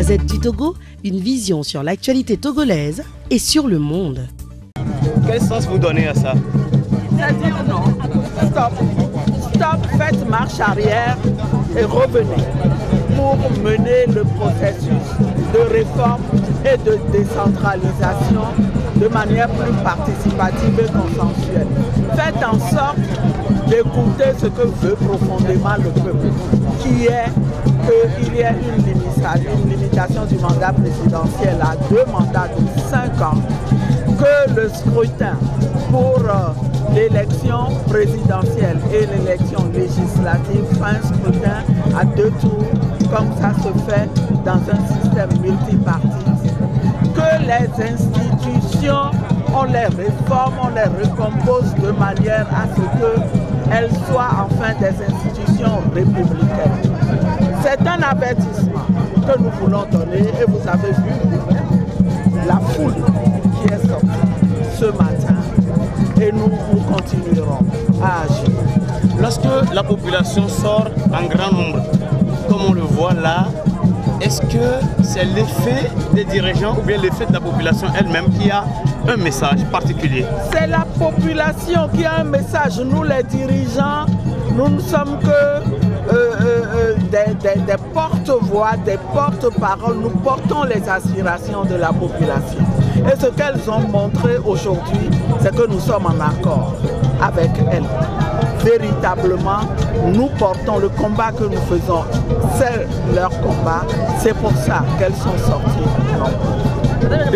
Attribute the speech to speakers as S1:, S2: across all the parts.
S1: Gazette du Togo, une vision sur l'actualité togolaise et sur le monde.
S2: Quel sens vous donnez à ça?
S3: C'est-à-dire non, stop, stop, faites marche arrière et revenez pour mener le processus de réforme et de décentralisation de manière plus participative et consensuelle. Faites en sorte d'écouter ce que veut profondément le peuple, qui est qu'il y ait une limitation du mandat présidentiel à 2 mandats de 5 ans, que le scrutin pour l'élection présidentielle et l'élection législative fasse un scrutin à 2 tours, comme ça se fait dans un système multipartite, que les institutions, on les réforme, on les recompose de manière à ce qu'elles soient enfin des institutions républicaines. C'est un avertissement que nous voulons donner et vous avez vu la foule qui est sortie ce matin et nous continuerons à agir.
S2: Lorsque la population sort en grand nombre, comme on le voit là, est-ce que c'est l'effet des dirigeants ou bien l'effet de la population elle-même qui a un message particulier?
S3: C'est la population qui a un message. Nous les dirigeants, nous ne sommes que des porte-voix, des porte-paroles. Nous portons les aspirations de la population. Et ce qu'elles ont montré aujourd'hui, c'est que nous sommes en accord avec elles. Véritablement, nous portons le combat que nous faisons. C'est leur combat. C'est pour ça qu'elles sont sorties.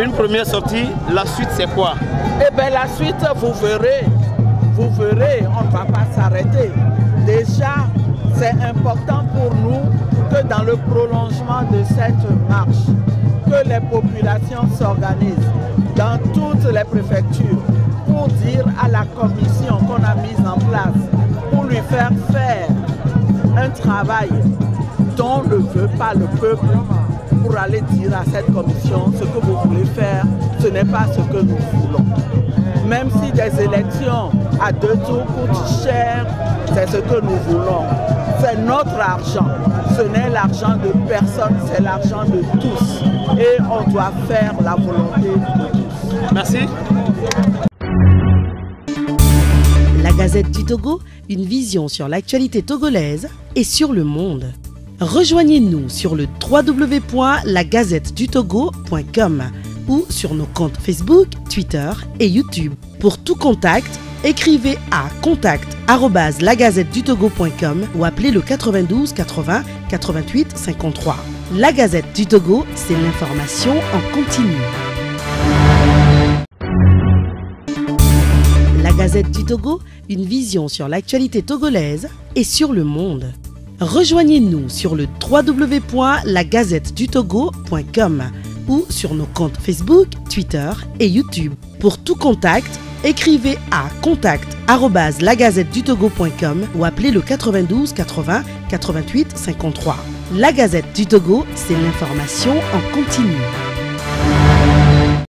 S2: Une première sortie, la suite c'est quoi?
S3: Eh bien la suite, vous verrez, on ne va pas s'arrêter. Déjà, c'est important pour nous que dans le prolongement de cette marche, que les populations s'organisent dans toutes les préfectures pour dire à la commission qu'on a mise en place, pour lui faire un travail dont ne veut pas le peuple, pour aller dire à cette commission ce que vous voulez faire, ce n'est pas ce que nous voulons. Même si des élections à 2 tours coûtent cher, c'est ce que nous voulons. C'est notre argent. Ce n'est l'argent de personne, c'est l'argent de tous. Et on doit faire la volonté de tous.
S2: Merci.
S1: La Gazette du Togo, une vision sur l'actualité togolaise et sur le monde. Rejoignez-nous sur le www.lagazettedutogo.com ou sur nos comptes Facebook, Twitter et YouTube. Pour tout contact, écrivez à contact@lagazettedutogo.com ou appelez le 92 80 88 53. La Gazette du Togo, c'est l'information en continu. La Gazette du Togo, une vision sur l'actualité togolaise et sur le monde. Rejoignez-nous sur le www.lagazettedutogo.com ou sur nos comptes Facebook, Twitter et YouTube. Pour tout contact, écrivez à contact@lagazettedutogo.com ou appelez le 92 80 88 53. La Gazette du Togo, c'est l'information en continu.